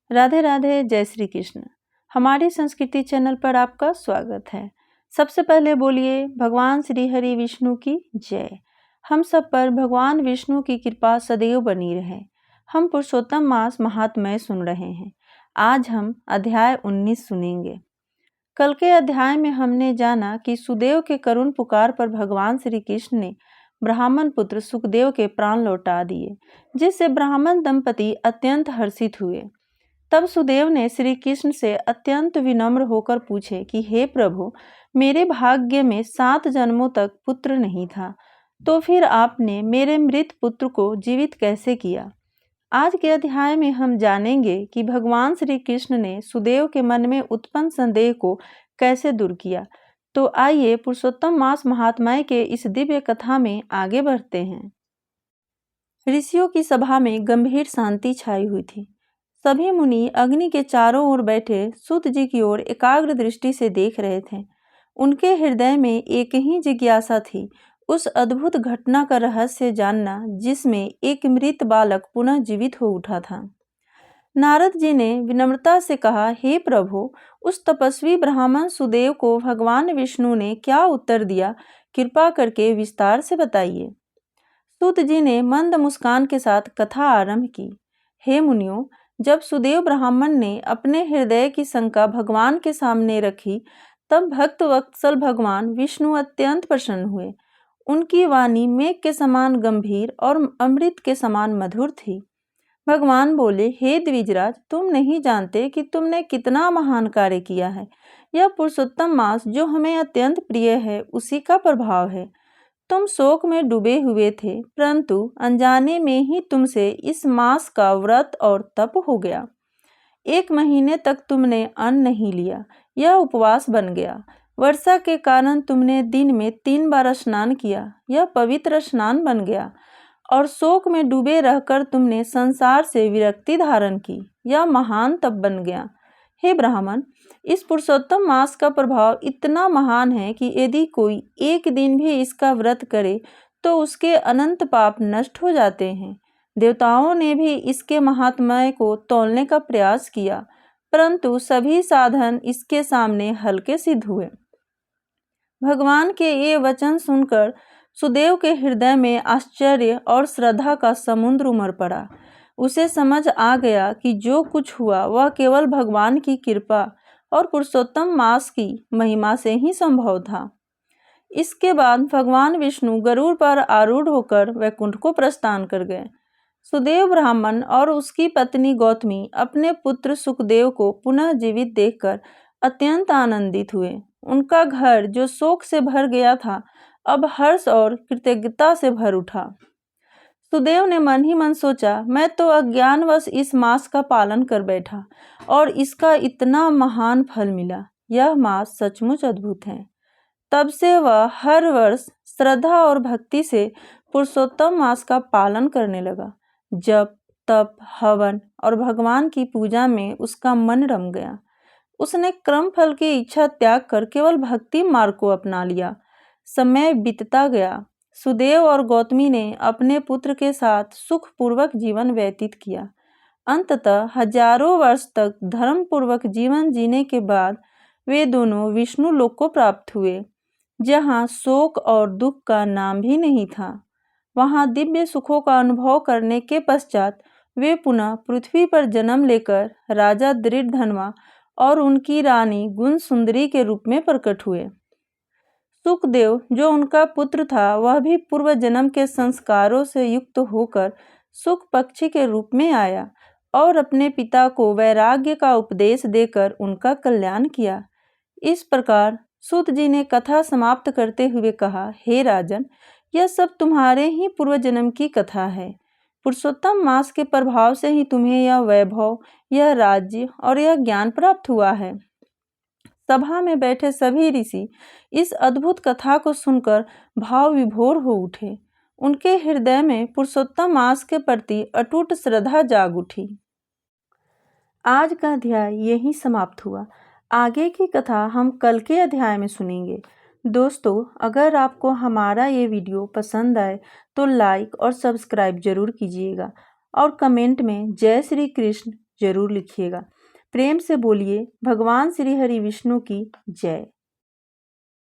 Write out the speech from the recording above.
राधे राधे, जय श्री कृष्ण। हमारी संस्कृति चैनल पर आपका स्वागत है। सबसे पहले बोलिए भगवान श्री हरि विष्णु की जय। हम सब पर भगवान विष्णु की कृपा सदैव बनी रहे। हम पुरुषोत्तम मास महात्म्य सुन रहे हैं। आज हम अध्याय 19 सुनेंगे। कल के अध्याय में हमने जाना कि सुदेव के करुण पुकार पर भगवान श्री कृष्ण ने ब्राह्मण पुत्र सुखदेव के प्राण लौटा दिए, जिससे ब्राह्मण दंपति अत्यंत हर्षित हुए। तब सुदेव ने श्री कृष्ण से अत्यंत विनम्र होकर पूछे कि हे प्रभु, मेरे भाग्य में 7 जन्मों तक पुत्र नहीं था, तो फिर आपने मेरे मृत पुत्र को जीवित कैसे किया। आज के अध्याय में हम जानेंगे कि भगवान श्री कृष्ण ने सुदेव के मन में उत्पन्न संदेह को कैसे दूर किया। तो आइए पुरुषोत्तम मास महात्म्य के इस दिव्य कथा में आगे बढ़ते हैं। ऋषियों की सभा में गंभीर शांति छाई हुई थी। सभी मुनि अग्नि के चारों ओर बैठे सूत जी की ओर एकाग्र दृष्टि से देख रहे थे। उनके हृदय में एक ही जिज्ञासा थी, उस अद्भुत घटना का रहस्य जानना जिसमें एक मृत बालक पुनः जीवित हो उठा था। नारद जी ने विनम्रता से कहा, हे प्रभु, उस तपस्वी ब्राह्मण सुदेव को भगवान विष्णु ने क्या उत्तर दिया, कृपा करके विस्तार से बताइए। सूत जी ने मंद मुस्कान के साथ कथा आरंभ की। हे मुनियों, जब सुदेव ब्राह्मण ने अपने हृदय की शंका भगवान के सामने रखी, तब भक्त वत्सल भगवान विष्णु अत्यंत प्रसन्न हुए। उनकी वाणी मेघ के समान गंभीर और अमृत के समान मधुर थी। भगवान बोले, हे द्विजराज, तुम नहीं जानते कि तुमने कितना महान कार्य किया है। यह पुरुषोत्तम मास जो हमें अत्यंत प्रिय है, उसी का प्रभाव है। तुम शोक में डूबे हुए थे, परंतु अनजाने में ही तुमसे इस मास का व्रत और तप हो गया। 1 महीने तक तुमने अन्न नहीं लिया, यह उपवास बन गया। वर्षा के कारण तुमने दिन में 3 बार स्नान किया, यह पवित्र स्नान बन गया। और शोक में डूबे रहकर तुमने संसार से विरक्ति धारण की, यह महान तप बन गया। हे ब्राह्मण, इस पुरुषोत्तम मास का प्रभाव इतना महान है कि यदि कोई एक दिन भी इसका व्रत करे तो उसके अनंत पाप नष्ट हो जाते हैं। देवताओं ने भी इसके महात्म्य को तौलने का प्रयास किया, परंतु सभी साधन इसके सामने हल्के सिद्ध हुए। भगवान के ये वचन सुनकर सुदेव के हृदय में आश्चर्य और श्रद्धा का समुद्र उमड़ पड़ा। उसे समझ आ गया कि जो कुछ हुआ वह केवल भगवान की कृपा और पुरुषोत्तम मास की महिमा से ही संभव था। इसके बाद भगवान विष्णु गरुड़ पर आरूढ़ होकर वैकुंठ को प्रस्थान कर गए। सुदेव ब्राह्मण और उसकी पत्नी गौतमी अपने पुत्र सुखदेव को पुनः जीवित देखकर अत्यंत आनंदित हुए। उनका घर जो शोक से भर गया था, अब हर्ष और कृतज्ञता से भर उठा। सुदेव ने मन ही मन सोचा, मैं तो अज्ञानवश इस मास का पालन कर बैठा और इसका इतना महान फल मिला। यह मास सचमुच अद्भुत है। तब से वह हर वर्ष श्रद्धा और भक्ति से पुरुषोत्तम मास का पालन करने लगा। जप, तप, हवन और भगवान की पूजा में उसका मन रम गया। उसने क्रम फल की इच्छा त्याग कर केवल भक्ति मार्ग को अपना लिया। समय बीतता गया। सुदेव और गौतमी ने अपने पुत्र के साथ सुखपूर्वक जीवन व्यतीत किया। अंततः हजारों वर्ष तक धर्मपूर्वक जीवन जीने के बाद वे दोनों विष्णु लोक को प्राप्त हुए, जहाँ शोक और दुख का नाम भी नहीं था। वहाँ दिव्य सुखों का अनुभव करने के पश्चात वे पुनः पृथ्वी पर जन्म लेकर राजा दृढ़धनवा और उनकी रानी गुण सुंदरी के रूप में प्रकट हुए। सुखदेव जो उनका पुत्र था, वह भी पूर्व जन्म के संस्कारों से युक्त होकर सुख पक्षी के रूप में आया और अपने पिता को वैराग्य का उपदेश देकर उनका कल्याण किया। इस प्रकार सूत जी ने कथा समाप्त करते हुए कहा, हे राजन, यह सब तुम्हारे ही पूर्व जन्म की कथा है। पुरुषोत्तम मास के प्रभाव से ही तुम्हें यह वैभव, यह राज्य और यह ज्ञान प्राप्त हुआ है। सभा में बैठे सभी ऋषि इस अद्भुत कथा को सुनकर भाव विभोर हो उठे। उनके हृदय में पुरुषोत्तम मास के प्रति अटूट श्रद्धा जाग उठी। आज का अध्याय यहीं समाप्त हुआ। आगे की कथा हम कल के अध्याय में सुनेंगे। दोस्तों, अगर आपको हमारा ये वीडियो पसंद आए तो लाइक और सब्सक्राइब जरूर कीजिएगा और कमेंट में जय श्री कृष्ण जरूर लिखिएगा। प्रेम से बोलिए भगवान श्री हरि विष्णु की जय।